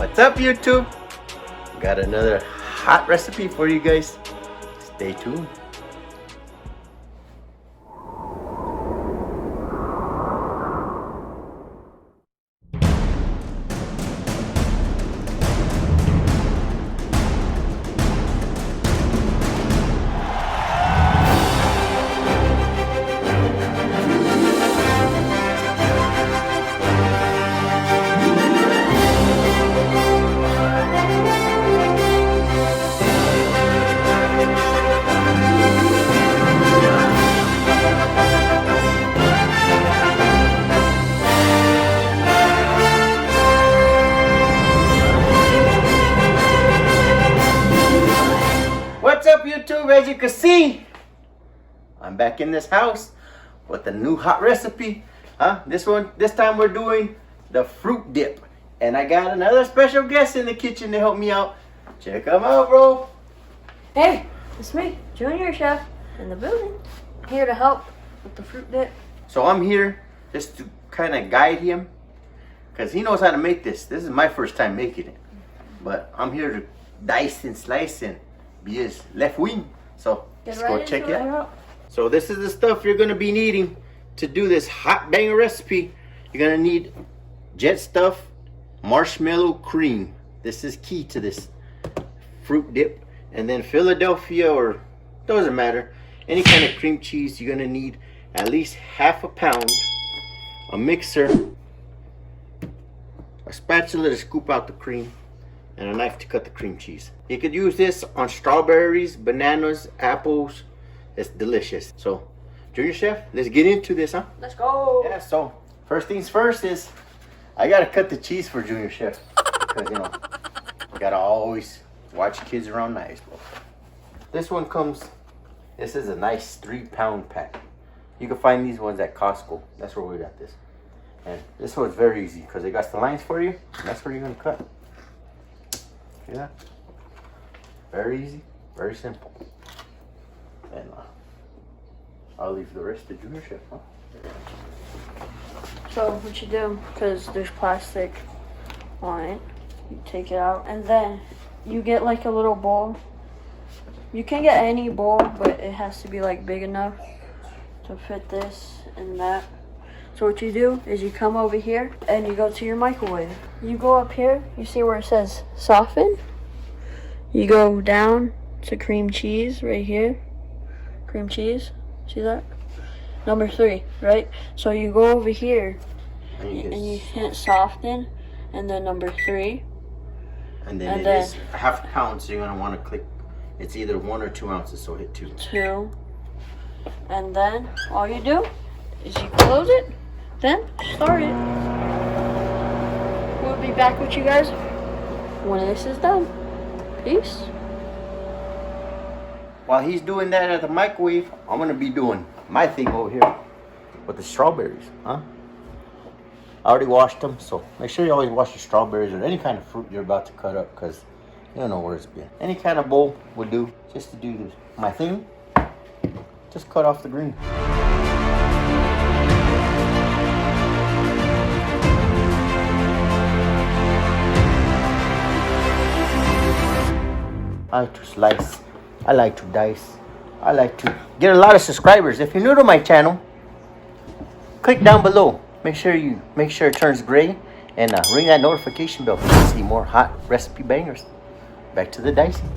What's up, YouTube? Got another hot recipe for you guys. Stay tuned. What's up, YouTube? As you can see, I'm back in this house with a new hot recipe. This time we're doing the fruit dip. And I got another special guest in the kitchen to help me out. Check him out, bro. Hey, it's me, Junior Chef, in the building. Here to help with the fruit dip. So I'm here just to kind of guide him, because he knows how to make this. This is my first time making it. But I'm here to dice and slice and be his left wing. So let's go check it out. So this is the stuff you're gonna be needing to do this hot banger recipe. You're gonna need jet stuff, marshmallow cream. This is key to this fruit dip. And then Philadelphia, or doesn't matter, any kind of cream cheese. You're gonna need at least half a pound, a mixer, a spatula to scoop out the cream, and a knife to cut the cream cheese. You could use this on strawberries, bananas, apples. It's delicious. So, Junior Chef, let's get into this, huh? Let's go. Yeah, so first things first is I gotta cut the cheese for Junior Chef. Because, you know, you gotta always watch kids around knives, bro. This one comes, this is a nice 3-pound pack. You can find these ones at Costco. That's where we got this. And this one's very easy because they got the lines for you. And that's where you're gonna cut. Yeah, very easy, very simple. And I'll leave the rest to Junior Chef, huh? So what you do, because there's plastic on it, you take it out, and then you get like a little bowl. You can get any bowl, but it has to be like big enough to fit this and that. So what you do is you come over here and you go to your microwave. You go up here, you see where it says soften? You go down to cream cheese right here. Cream cheese, see that? Number 3, right? So you go over here and you hit soften, and then number 3. And then it is half a pound, so you're gonna wanna click, it's either 1 or 2 ounces, so hit 2. 2. And then all you do is you close it, then start it. We'll be back with you guys when this is done. Peace. While he's doing that at the microwave, I'm gonna be doing my thing over here with the strawberries, huh? I already washed them, so make sure you always wash your strawberries or any kind of fruit you're about to cut up, because you don't know where it's been. Any kind of bowl would do. Just to do this, my thing, just cut off the green. I like to slice, I like to dice, I like to get a lot of subscribers. If you're new to my channel, click down below. Make sure it turns gray, and ring that notification bell to see more hot recipe bangers. Back to the dicing.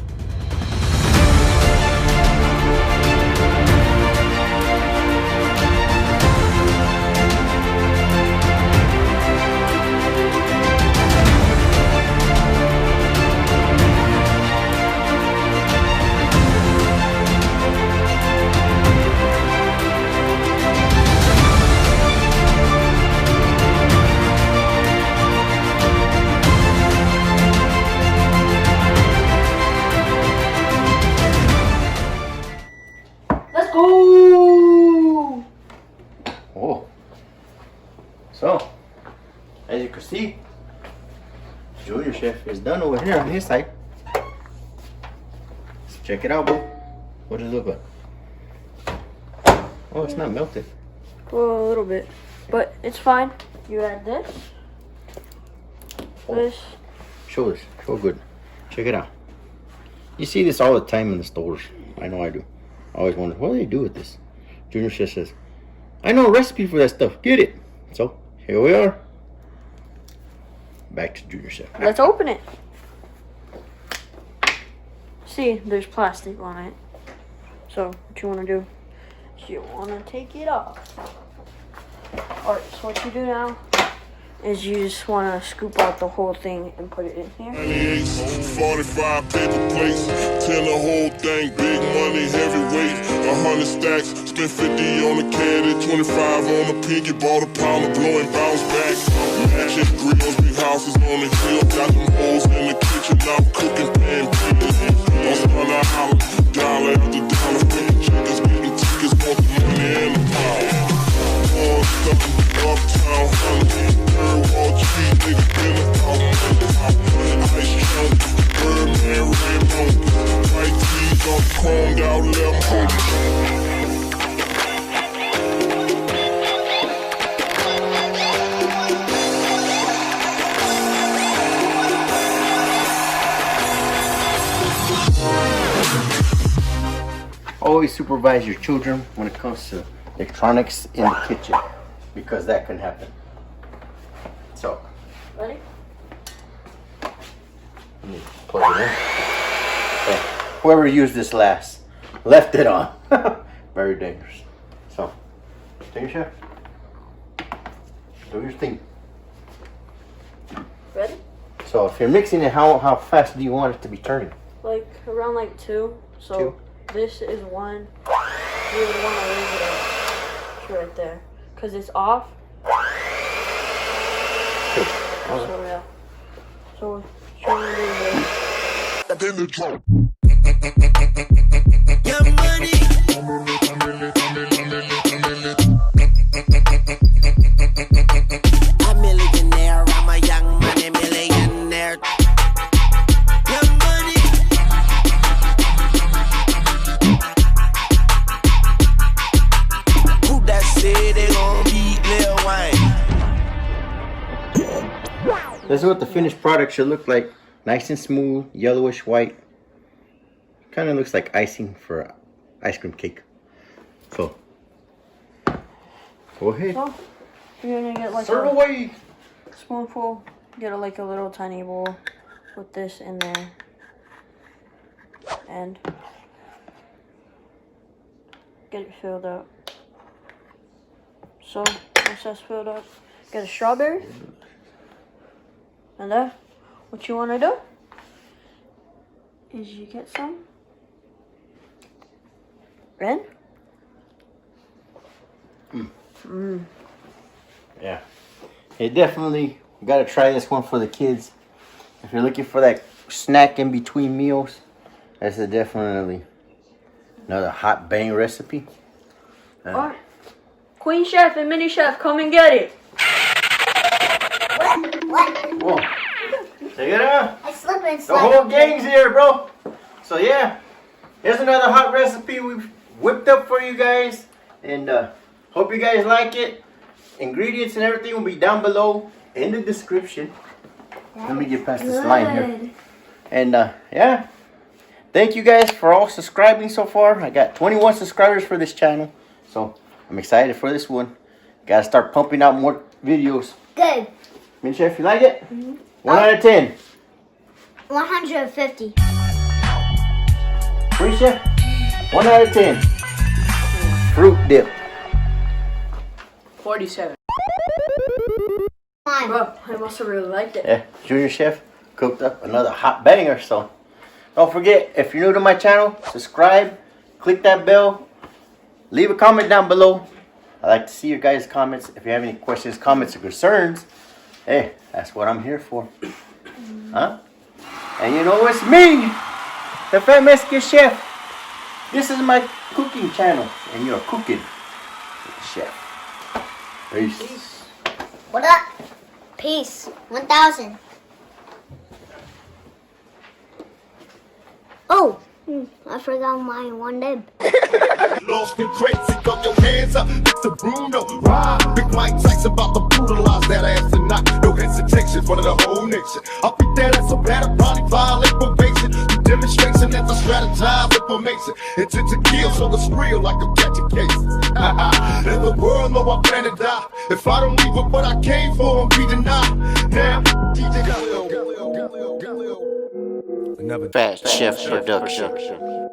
So, as you can see, Junior Chef is done over here on his side. Let's check it out, bro. What does it look like? Oh, it's not melted. Well, a little bit, but it's fine. You add this, this, Show this. Show good. Check it out. You see this all the time in the stores. I know I do. I always wonder, what do they do with this? Junior Chef says, I know a recipe for that stuff. Get it. So, here we are. Back to Junior Chef. Let's open it. See, there's plastic on it. So, what you want to do is you want to take it off. Alright, so what you do now is you just want to scoop out the whole thing and put it in here. 45 paper plates, tell the whole thing, big money, heavyweight, 100 stacks, spent 50 on the caddy, 25 on the pinky, bought a pound of blowing bounce back. Matching grills, big houses on the hill, got them holes in the kitchen, now cooking pan pills. Don't spend a holler, dollar after dollar, paying chickens, getting tickets, want the money and the power. All stuff, uptown, honey, third wall cheese, nigga, been about ice chunk, Birdman, red bone, white tees on chromed out lemon. Always supervise your children when it comes to electronics in the kitchen, because that can happen. So, Ready? let me plug it in. Okay. Whoever used this last left it on. Very dangerous. So, take your chef. Do your thing. Ready? So, if you're mixing it, how fast do you want it to be turning? Like around like 2. So 2. this is 1. You would want to leave it at right there, cause it's off. 2. So yeah. So try to do this. Then the drum. Your money. A millionaire, I'm a young money millionaire. Your money. Who that said they gon' beat Lil Wayne? This is what the finished product should look like. Nice and smooth, yellowish white. Kind of looks like icing for ice cream cake. So, go ahead. So you're gonna get like Serve a away. spoonful. Get like a little tiny bowl. Put this in there. And get it filled up. So once that's filled up, get a strawberry. And then what you want to do is you get some Ren. Yeah. You definitely got to try this one for the kids. If you're looking for that snack in between meals, that's definitely another hot bang recipe. Or Queen Chef and Mini Chef, come and get it. What? Whoa. Check it out. I slip and The slide. whole gang's here, bro. So yeah, here's another hot recipe we've whipped up for you guys, and hope you guys like it. Ingredients and everything will be down below in the description. Let me get past this line here. And yeah, thank you guys for all subscribing so far. I got 21 subscribers for this channel, so I'm excited for this one. Gotta start pumping out more videos. Good. Min Chef, you like it? 1 out of 10. 150. Queen Chef, 1 out of 10. Fruit dip. 47. Fine. Bro, I must have really liked it. Yeah, Junior Chef cooked up another hot banger. So don't forget, if you're new to my channel, subscribe, click that bell, leave a comment down below. I like to see your guys' comments. If you have any questions, comments, or concerns, hey, that's what I'm here for. Huh? And you know it's me, the Fat Mexican Chef. This is my cooking channel, and you're cooking with the chef. Peace. What up? Peace. 1,000. Oh, I forgot my one nib. Lost in crazy, throw your hands up, it's a Bruno. Ride, Big Mike Tyson about to brutalize that ass tonight. No hesitation, one of the whole niggas. conviction. I'll beat that ass so bad I probably violate probation. The demonstration that I strategize information. Intent to kill, so it's real like I'm catching cases. Let the world know I plan to die. If I don't leave with what I came for, I'm be denied. Damn, DJ Galileo. Fat Chef Production.